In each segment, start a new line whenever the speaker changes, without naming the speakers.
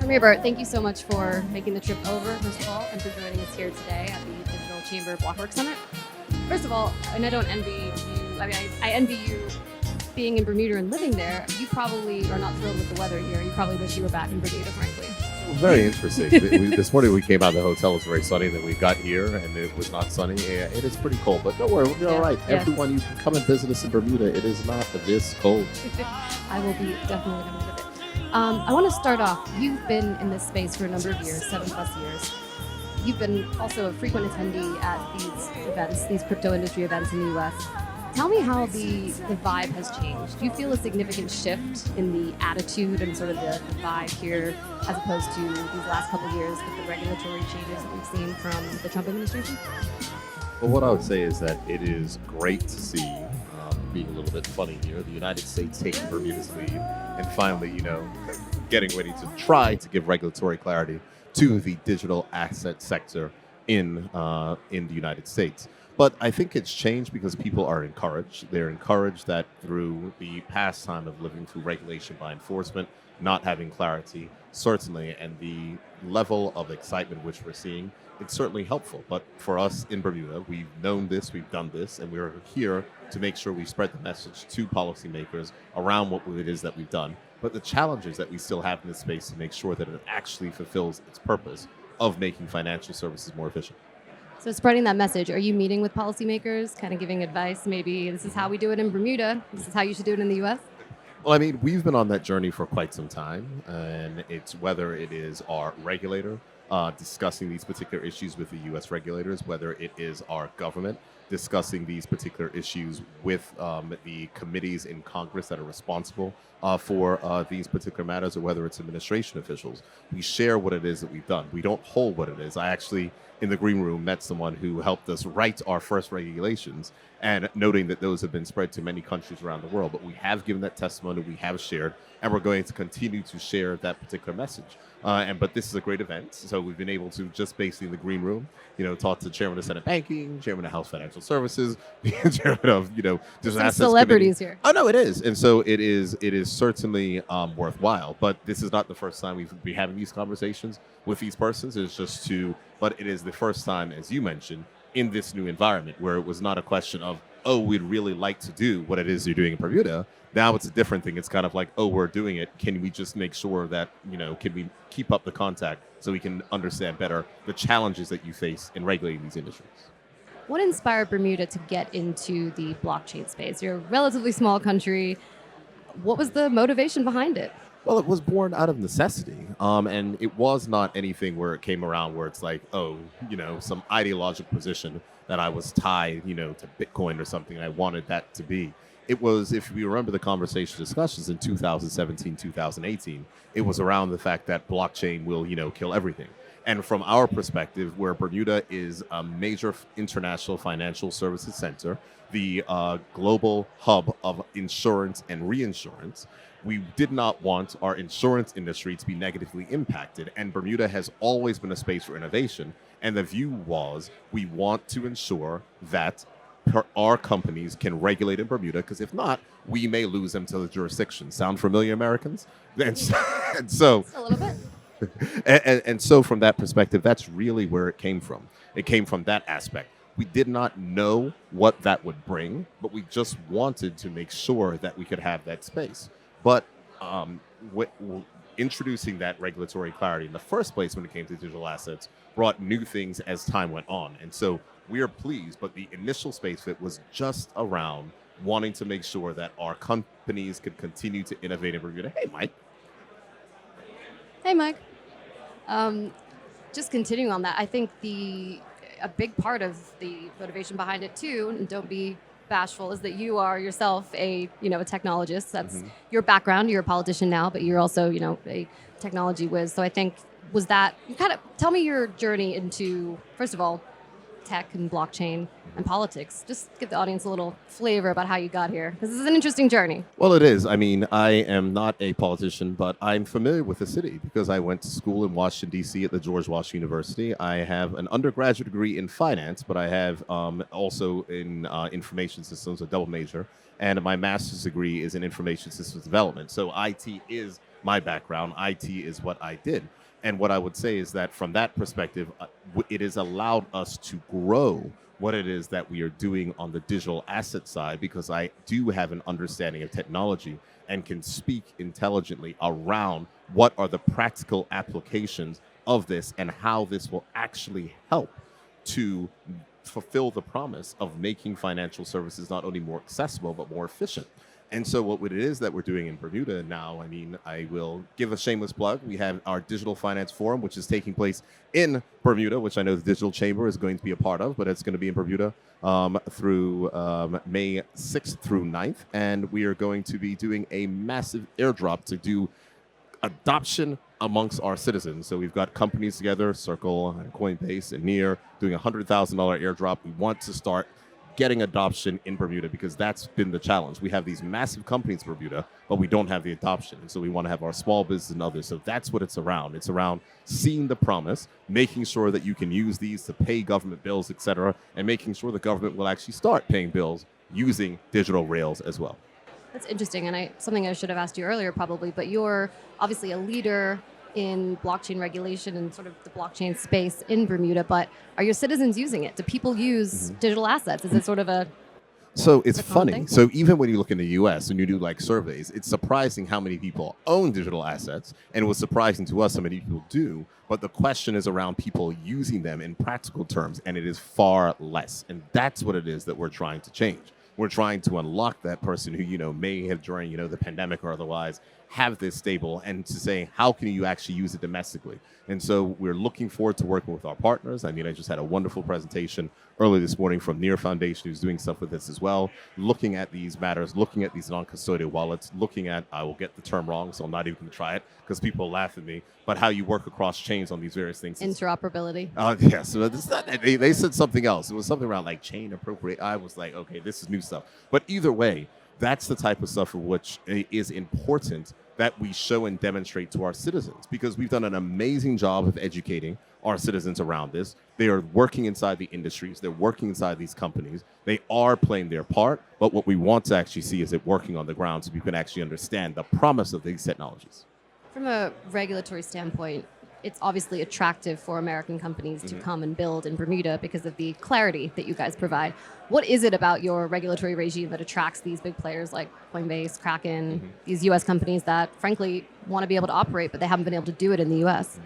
Come here, Burt. Thank you so much for making the trip over, first of all, and for joining us here today at the Digital Chamber Blockwork Summit. First of all, and I don't envy you, I envy you being in Bermuda and living there. You probably are not thrilled with the weather here. You probably wish you were back in Bermuda, frankly.
Very interesting. This morning we came out of the hotel, it was very sunny. Then we got here and it was not sunny. Yeah, it is pretty cold, but don't worry, we'll be all right. Yeah. Everyone, you can come and visit us in Bermuda. It is not this cold.
I will be definitely coming with it. I want to start off. You've been in this space for a number of years, 7+ years. You've been also a frequent attendee at these events, these crypto industry events in the U.S. Tell me how the vibe has changed. Do you feel a significant shift in the attitude and sort of the vibe here as opposed to these last couple of years with the regulatory changes that we've seen from the Trump administration?
Well, what I would say is that it is great to see, being a little bit funny here, the United States taking Bermuda's lead and finally, getting ready to try to give regulatory clarity to the digital asset sector in the United States. But I think it's changed because people are encouraged. They're encouraged that through the pastime of living through regulation by enforcement, not having clarity, certainly, and the level of excitement which we're seeing, it's certainly helpful. But for us in Bermuda, we've known this, we've done this, and we're here to make sure we spread the message to policymakers around what it is that we've done. But the challenges that we still have in this space to make sure that it actually fulfills its purpose of making financial services more efficient.
So spreading that message, are you meeting with policymakers, kind of giving advice? Maybe this is how we do it in Bermuda. This is how you should do it in the U.S.?
Well, I mean, we've been on that journey for quite some time, and it's whether it is our regulator discussing these particular issues with the U.S. regulators, whether it is our government discussing these particular issues with the committees in Congress that are responsible for these particular matters, or whether it's administration officials. We share what it is that we've done. We don't hold what it is. I actually, in the green room, met someone who helped us write our first regulations, and noting that those have been spread to many countries around the world. But we have given that testimony, we have shared, and we're going to continue to share that particular message. But this is a great event, so we've been able to just basically in the green room, talk to Chairman of Senate Banking, Chairman of House Financial Services, Chairman of just
some celebrities
committee.
Here.
Oh no, it is, and so it is certainly worthwhile. But this is not the first time we've been having these conversations with these persons. But it is the first time, as you mentioned, in this new environment where it was not a question of, oh, we'd really like to do what it is you're doing in Bermuda. Now it's a different thing. It's kind of like, oh, we're doing it. Can we just make sure that, can we keep up the contact so we can understand better the challenges that you face in regulating these industries?
What inspired Bermuda to get into the blockchain space? You're a relatively small country. What was the motivation behind it?
Well, it was born out of necessity, and it was not anything where it came around where it's like, oh, some ideological position that I was tied, to Bitcoin or something. I wanted that to be. It was, if we remember the conversation discussions in 2017, 2018, it was around the fact that blockchain will, kill everything. And from our perspective, where Bermuda is a major international financial services center, the global hub of insurance and reinsurance, we did not want our insurance industry to be negatively impacted. And Bermuda has always been a space for innovation. And the view was we want to ensure that our companies can regulate in Bermuda, because if not, we may lose them to the jurisdiction. Sound familiar, Americans? And so
a little bit.
And so from that perspective, that's really where it came from. It came from that aspect. We did not know what that would bring, but we just wanted to make sure that we could have that space. But introducing that regulatory clarity in the first place when it came to digital assets brought new things as time went on. And so we are pleased, but the initial space fit was just around wanting to make sure that our companies could continue to innovate in Bermuda. Hey, Mike.
Hey, Mike. Just continuing on that, I think a big part of the motivation behind it too, and don't be bashful, is that you are yourself a technologist. That's your background. You're a politician now, but you're also a technology whiz. So I think you kind of tell me your journey into, first of all, tech and blockchain and politics. Just give the audience a little flavor about how you got here, because this is an interesting journey.
Well, it is. I mean, I am not a politician, but I'm familiar with the city because I went to school in Washington, D.C. at the George Washington University. I have an undergraduate degree in finance, but I have also in information systems, a double major, and my master's degree is in information systems development. So IT is my background. IT is what I did. And what I would say is that from that perspective, it has allowed us to grow what it is that we are doing on the digital asset side, because I do have an understanding of technology and can speak intelligently around what are the practical applications of this and how this will actually help to fulfill the promise of making financial services not only more accessible but more efficient. And so, what it is that we're doing in Bermuda now, I mean, I will give a shameless plug. We have our Digital Finance Forum, which is taking place in Bermuda, which I know the Digital Chamber is going to be a part of, but it's going to be in Bermuda through May 6th through 9th. And we are going to be doing a massive airdrop to do adoption amongst our citizens. So we've got companies together, Circle and Coinbase and Near, doing a $100,000 airdrop. We want to start getting adoption in Bermuda because that's been the challenge. We have these massive companies in Bermuda, but we don't have the adoption. And so we want to have our small business and others. So that's what it's around. It's around seeing the promise, making sure that you can use these to pay government bills, et cetera, and making sure the government will actually start paying bills using digital rails as well.
That's interesting, and something I should have asked you earlier probably, but you're obviously a leader in blockchain regulation and sort of the blockchain space in Bermuda, but are your citizens using it? Do people use digital assets? Is it sort of a...
So it's funny.
thing?
So even when you look in the US and you do like surveys, it's surprising how many people own digital assets. And it was surprising to us how many people do. But the question is around people using them in practical terms, and it is far less. And that's what it is that we're trying to change. We're trying to unlock that person who, may have during, the pandemic or otherwise have this stable, and to say, how can you actually use it domestically? And so we're looking forward to working with our partners. I mean, I just had a wonderful presentation early this morning from Near Foundation, who's doing stuff with this as well, looking at these matters, looking at these non-custodial wallets, looking at, I will get the term wrong, so I'm not even going to try it because people laugh at me, but how you work across chains on these various things.
Interoperability.
Yeah, so it's not, they said something else. It was something around like chain appropriate. I was like, okay, this is new stuff. But either way, that's the type of stuff for which is important that we show and demonstrate to our citizens, because we've done an amazing job of educating our citizens around this. They are working inside the industries. They're working inside these companies. They are playing their part. But what we want to actually see is it working on the ground so we can actually understand the promise of these technologies.
From a regulatory standpoint, it's obviously attractive for American companies to come and build in Bermuda because of the clarity that you guys provide. What is it about your regulatory regime that attracts these big players like Coinbase, Kraken, these U.S. companies that, frankly, want to be able to operate, but they haven't been able to do it in the U.S.?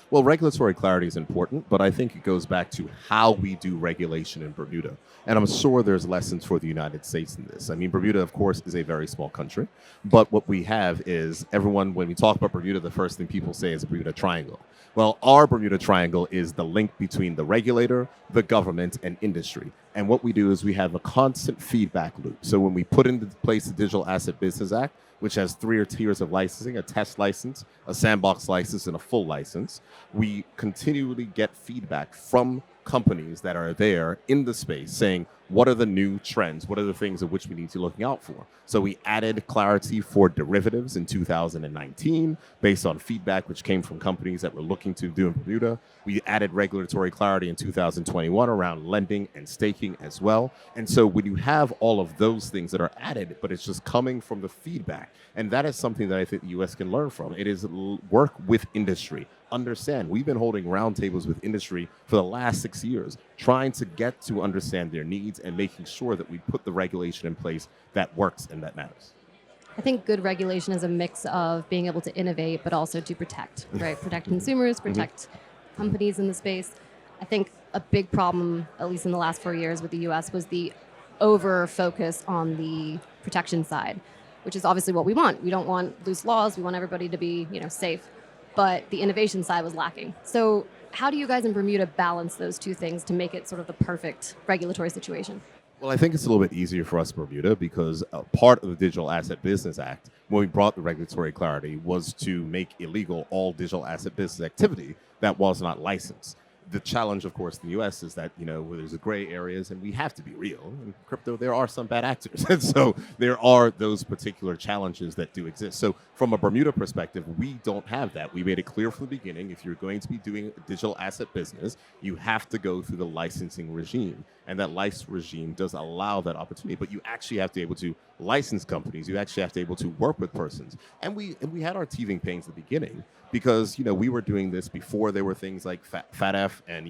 Well, regulatory clarity is important, but I think it goes back to how we do regulation in Bermuda. And I'm sure there's lessons for the United States in this. I mean, Bermuda, of course, is a very small country, but what we have is everyone, when we talk about Bermuda, the first thing people say is the Bermuda Triangle. Well, our Bermuda Triangle is the link between the regulator, the government, and industry. And what we do is we have a constant feedback loop. So when we put into place the Digital Asset Business Act, which has 3 tiers of licensing, a test license, a sandbox license, and a full license, we continually get feedback from companies that are there in the space saying, what are the new trends? What are the things of which we need to be looking out for? So we added clarity for derivatives in 2019 based on feedback which came from companies that were looking to do in Bermuda. We added regulatory clarity in 2021 around lending and staking as well. And so when you have all of those things that are added, but it's just coming from the feedback, and that is something that I think the U.S. can learn from. It is work with industry. Understand, we've been holding roundtables with industry for the last 6 years, trying to get to understand their needs and making sure that we put the regulation in place that works and that matters.
I think good regulation is a mix of being able to innovate, but also to protect, right? Protect consumers, protect companies in the space. I think a big problem, at least in the last 4 years with the U.S., was the over-focus on the protection side, which is obviously what we want. We don't want loose laws. We want everybody to be, safe. But the innovation side was lacking. So how do you guys in Bermuda balance those two things to make it sort of the perfect regulatory situation?
Well, I think it's a little bit easier for us in Bermuda because part of the Digital Asset Business Act, when we brought the regulatory clarity, was to make illegal all digital asset business activity that was not licensed. The challenge, of course, in the U.S. is that where there's a gray areas, and we have to be real. In crypto, there are some bad actors, and so there are those particular challenges that do exist. So, from a Bermuda perspective, we don't have that. We made it clear from the beginning: if you're going to be doing a digital asset business, you have to go through the licensing regime, and that license regime does allow that opportunity. But you actually have to be able to license companies. You actually have to be able to work with persons, and we had our teething pains at the beginning, because we were doing this before there were things like FATF and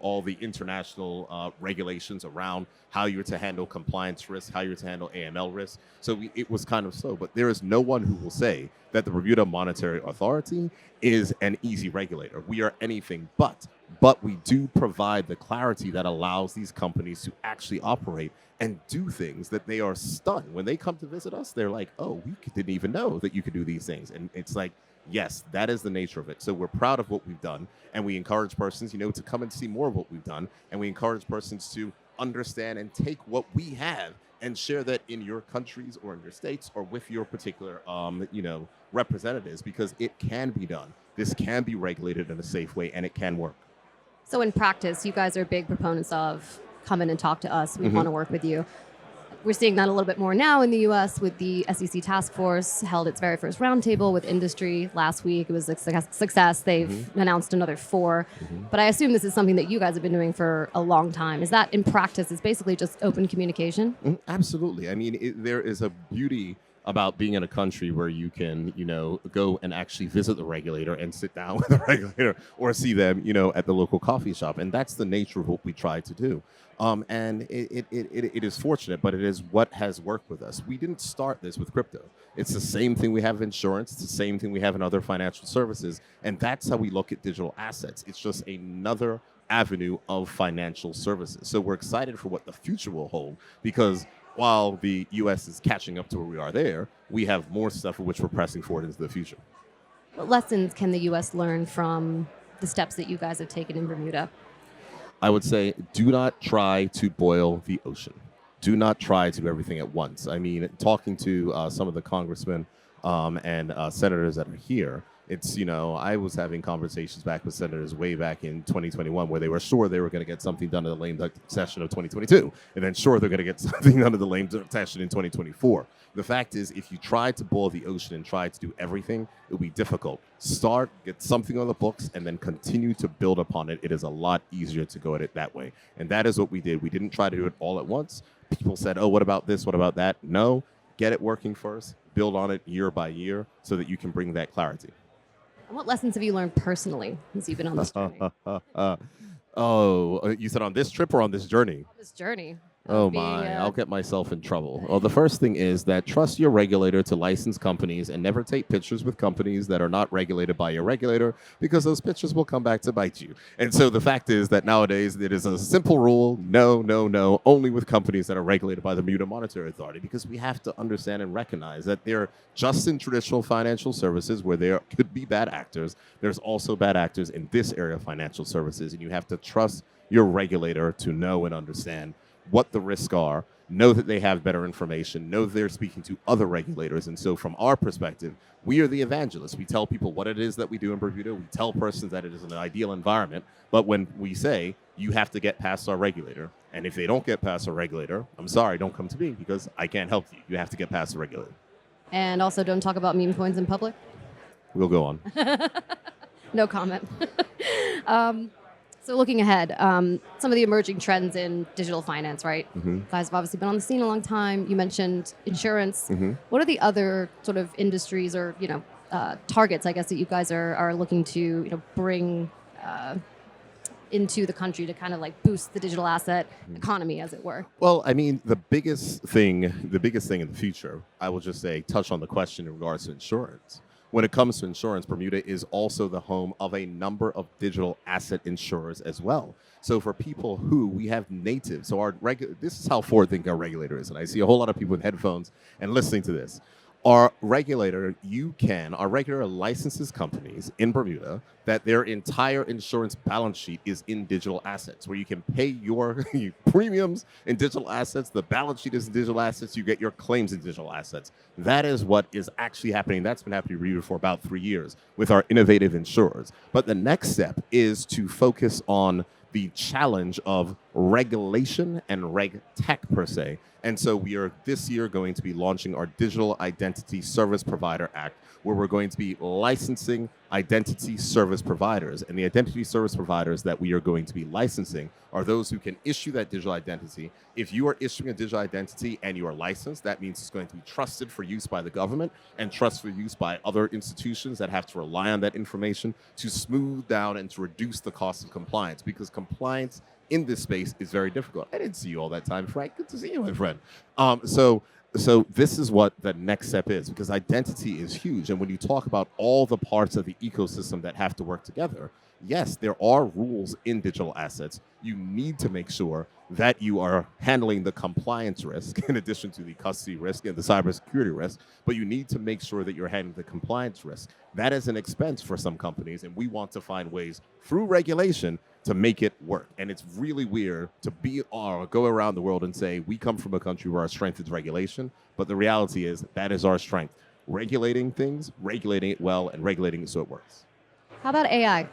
all the international regulations around how you're to handle compliance risks, how you're to handle AML risks. So it was kind of slow, but there is no one who will say that the Bermuda Monetary Authority is an easy regulator. We are anything but we do provide the clarity that allows these companies to actually operate and do things that they are stunned when they come to visit us. They're like, oh, we didn't even know that you could do these things. And it's like, yes, that is the nature of it. So we're proud of what we've done, and we encourage persons, to come and see more of what we've done, and we encourage persons to understand and take what we have and share that in your countries or in your states or with your particular, representatives, because it can be done. This can be regulated in a safe way, and it can work.
So in practice, you guys are big proponents of come in and talk to us. We want to work with you. We're seeing that a little bit more now in the U.S. with the SEC task force held its very first roundtable with industry last week. It was a success. They've announced another 4. But I assume this is something that you guys have been doing for a long time. Is that in practice? It's basically just open communication?
Absolutely. I mean, there is a beauty about being in a country where you can, go and actually visit the regulator and sit down with the regulator or see them, at the local coffee shop. And that's the nature of what we try to do. And it is fortunate, but it is what has worked with us. We didn't start this with crypto. It's the same thing we have in insurance. It's the same thing we have in other financial services. And that's how we look at digital assets. It's just another avenue of financial services. So we're excited for what the future will hold, because while the U.S. is catching up to where we are there, we have more stuff for which we're pressing forward into the future.
What lessons can the U.S. learn from the steps that you guys have taken in Bermuda?
I would say, do not try to boil the ocean. Do not try to do everything at once. I mean, talking to some of the congressmen and senators that are here, it's, I was having conversations back with senators way back in 2021 where they were sure they were going to get something done in the lame duck session of 2022, and then sure they're going to get something done in the lame duck session in 2024. The fact is, if you try to boil the ocean and try to do everything, it will be difficult. Start, get something on the books, and then continue to build upon it. It is a lot easier to go at it that way. And that is what we did. We didn't try to do it all at once. People said, oh, what about this? What about that? No, get it working first. Build on it year by year so that you can bring that clarity.
And what lessons have you learned personally as you've been on this journey?
You said on this trip or on this journey?
On this journey.
Oh my, I'll get myself in trouble. Well, the first thing is that trust your regulator to license companies and never take pictures with companies that are not regulated by your regulator, because those pictures will come back to bite you. And so the fact is that nowadays it is a simple rule: no, only with companies that are regulated by the Bermuda Monetary Authority, because we have to understand and recognize that they're just in traditional financial services where there could be bad actors. There's also bad actors in this area of financial services, and you have to trust your regulator to know and understand what the risks are, know that they have better information, know they're speaking to other regulators. And so from our perspective, we are the evangelists. We tell people what it is that we do in Bermuda. We tell persons that it is an ideal environment. But when we say, you have to get past our regulator, and if they don't get past our regulator, I'm sorry, don't come to me, because I can't help you. You have to get past the regulator.
And also, don't talk about meme coins in public?
We'll go on.
No comment. So looking ahead, some of the emerging trends in digital finance, right? You guys have obviously been on the scene a long time. You mentioned insurance. What are the other sort of industries or, targets, I guess, that you guys are looking to, bring into the country to kind of like boost the digital asset economy, as it were?
Well, I mean, the biggest thing in the future, I will just say, touch on the question in regards to insurance. When it comes to insurance, Bermuda is also the home of a number of digital asset insurers as well. So for people who we have natives, so this is how forward-thinking our regulator is. And I see a whole lot of people with headphones and listening to this. Our regulator licenses companies in Bermuda that their entire insurance balance sheet is in digital assets, where you can pay your premiums in digital assets, the balance sheet is in digital assets, you get your claims in digital assets. That is what is actually happening. That's been happening in Bermuda for about 3 years with our innovative insurers. But the next step is to focus on the challenge of regulation and reg tech per se. And so we are this year going to be launching our Digital Identity Service Provider Act, where we're going to be licensing identity service providers. And the identity service providers that we are going to be licensing are those who can issue that digital identity. If you are issuing a digital identity and you are licensed, that means it's going to be trusted for use by the government and trust for use by other institutions that have to rely on that information to smooth down and to reduce the cost of compliance, because compliance in this space is very difficult. I didn't see you all that time, Frank. Good to see you, my friend. So this is what the next step is, because identity is huge. And when you talk about all the parts of the ecosystem that have to work together, yes, there are rules in digital assets. You need to make sure that you are handling the compliance risk in addition to the custody risk and the cybersecurity risk, but you need to make sure that you're handling the compliance risk. That is an expense for some companies, and we want to find ways through regulation to make it work. And it's really weird to go around the world and say we come from a country where our strength is regulation, but the reality is that is our strength. Regulating things, regulating it well, and regulating it so it works.
How about AI?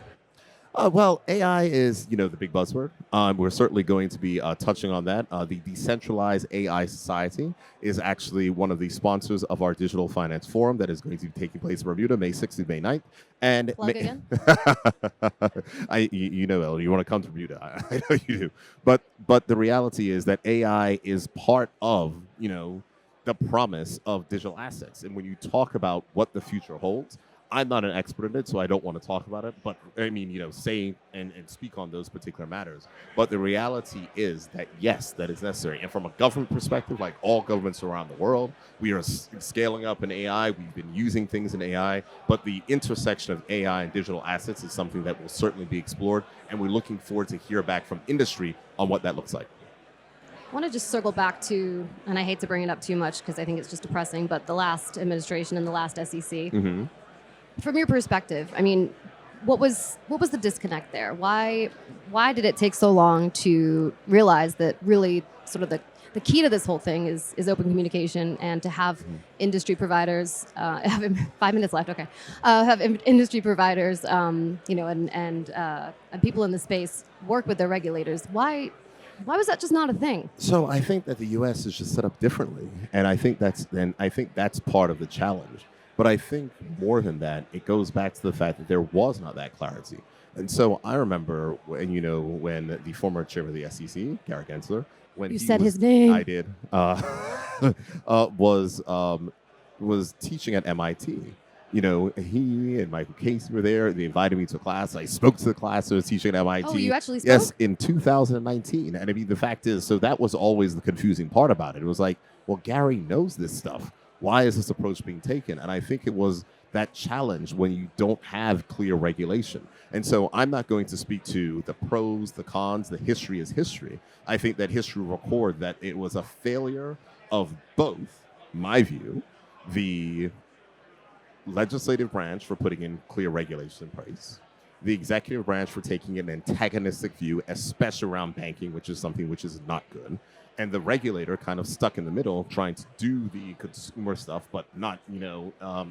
Well, AI is, the big buzzword. We're certainly going to be touching on that. The Decentralized AI Society is actually one of the sponsors of our Digital Finance Forum that is going to be taking place in Bermuda, May 6th to May 9th. And
Plug again?
Eleanor, you want to come to Bermuda. I know you do. But the reality is that AI is part of, the promise of digital assets. And when you talk about what the future holds, I'm not an expert in it, so I don't want to talk about it. But I mean, say and speak on those particular matters. But the reality is that, yes, that is necessary. And from a government perspective, like all governments around the world, we are scaling up in AI. We've been using things in AI. But the intersection of AI and digital assets is something that will certainly be explored. And we're looking forward to hear back from industry on what that looks like.
I want to just circle back to, and I hate to bring it up too much because I think it's just depressing, but the last administration and the last SEC.
Mm-hmm.
From your perspective, I mean, what was the disconnect there? Why did it take so long to realize that really sort of the key to this whole thing is open communication, and to have industry providers have 5 minutes left, okay, have industry providers, and people in the space work with their regulators. Why was that just not a thing?
So I think that the U.S. is just set up differently, and I think that's part of the challenge. But I think more than that, it goes back to the fact that there was not that clarity. And so I remember when the former chairman of the SEC, Gary Gensler, when
you said his name,
I did, was teaching at MIT. He and Michael Casey were there. They invited me to a class. I spoke to the class. I was teaching at MIT.
Oh, you actually spoke?
Yes, in 2019. And I mean, the fact is, so that was always the confusing part about it. It was like, well, Gary knows this stuff. Why is this approach being taken? And I think it was that challenge when you don't have clear regulation. And so I'm not going to speak to the pros, the cons. The history is history. I think that history will record that it was a failure of both, my view, the legislative branch for putting in clear regulations in place, the executive branch for taking an antagonistic view, especially around banking, which is something which is not good, and the regulator kind of stuck in the middle, trying to do the consumer stuff, but not,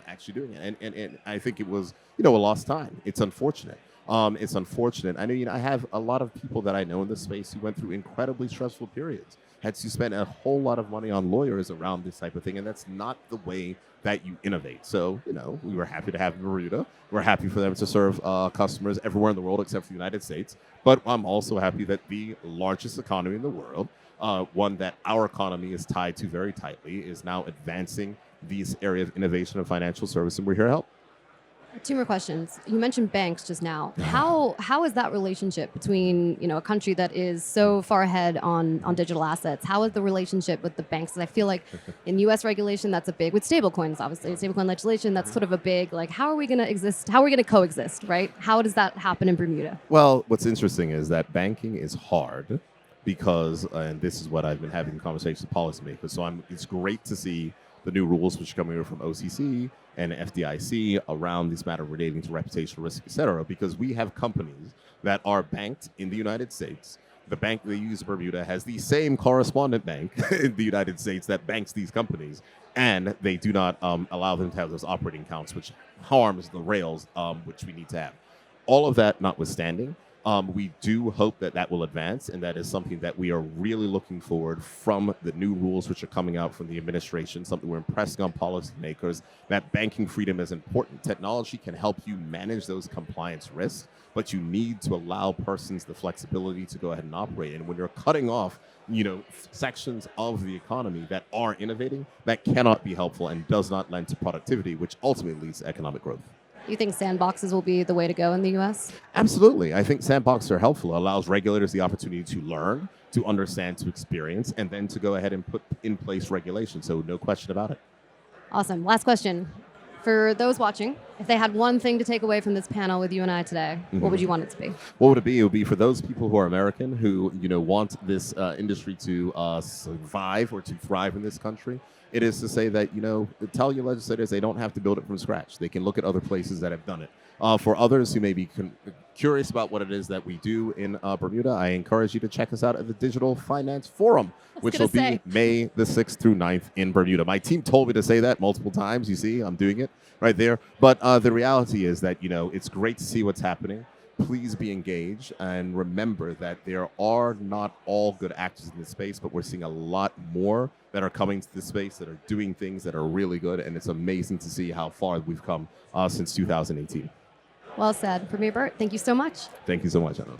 actually doing it. And I think it was, a lost time. It's unfortunate. It's unfortunate. I know, I have a lot of people that I know in this space who went through incredibly stressful periods, had to spend a whole lot of money on lawyers around this type of thing, and that's not the way that you innovate. So, we were happy to have Bermuda. We're happy for them to serve customers everywhere in the world except for the United States. But I'm also happy that the largest economy in the world, one that our economy is tied to very tightly, is now advancing these areas of innovation and financial service, and we're here to help.
Two more questions. You mentioned banks just now. How is that relationship between a country that is so far ahead on digital assets? How is the relationship with the banks? And I feel like in U.S. regulation, that's a big, with stablecoins, obviously, stablecoin legislation, that's sort of a big, like, how are we going to exist? How are we going to coexist, right? How does that happen in Bermuda?
Well, what's interesting is that banking is hard because, and this is what I've been having conversations with policymakers, so it's great to see the new rules which are coming over from OCC and FDIC around this matter relating to reputational risk, et cetera, because we have companies that are banked in the United States. The bank they use in Bermuda has the same correspondent bank in the United States that banks these companies, and they do not allow them to have those operating accounts, which harms the rails which we need to have. All of that notwithstanding, we do hope that that will advance, and that is something that we are really looking forward from the new rules which are coming out from the administration, something we're impressing on policymakers, that banking freedom is important. Technology can help you manage those compliance risks, but you need to allow persons the flexibility to go ahead and operate. And when you're cutting off, sections of the economy that are innovating, that cannot be helpful and does not lend to productivity, which ultimately leads to economic growth.
You think sandboxes will be the way to go in the U.S.?
Absolutely. I think sandboxes are helpful. It allows regulators the opportunity to learn, to understand, to experience, and then to go ahead and put in place regulation. So no question about it.
Awesome. Last question. For those watching, if they had one thing to take away from this panel with you and I today, what would you want it to be?
What would it be? It would be for those people who are American, who want this industry to survive or to thrive in this country. It is to say that, tell your legislators they don't have to build it from scratch. They can look at other places that have done it. For others who may be curious about what it is that we do in Bermuda, I encourage you to check us out at the Digital Finance Forum, which will be May the 6th through 9th in Bermuda. My team told me to say that multiple times. You see, I'm doing it right there. But the reality is that, it's great to see what's happening. Please be engaged and remember that there are not all good actors in this space, but we're seeing a lot more that are coming to this space that are doing things that are really good. And it's amazing to see how far we've come since 2018.
Well said. Premier Burt, thank you so much.
Thank you so much, Anna.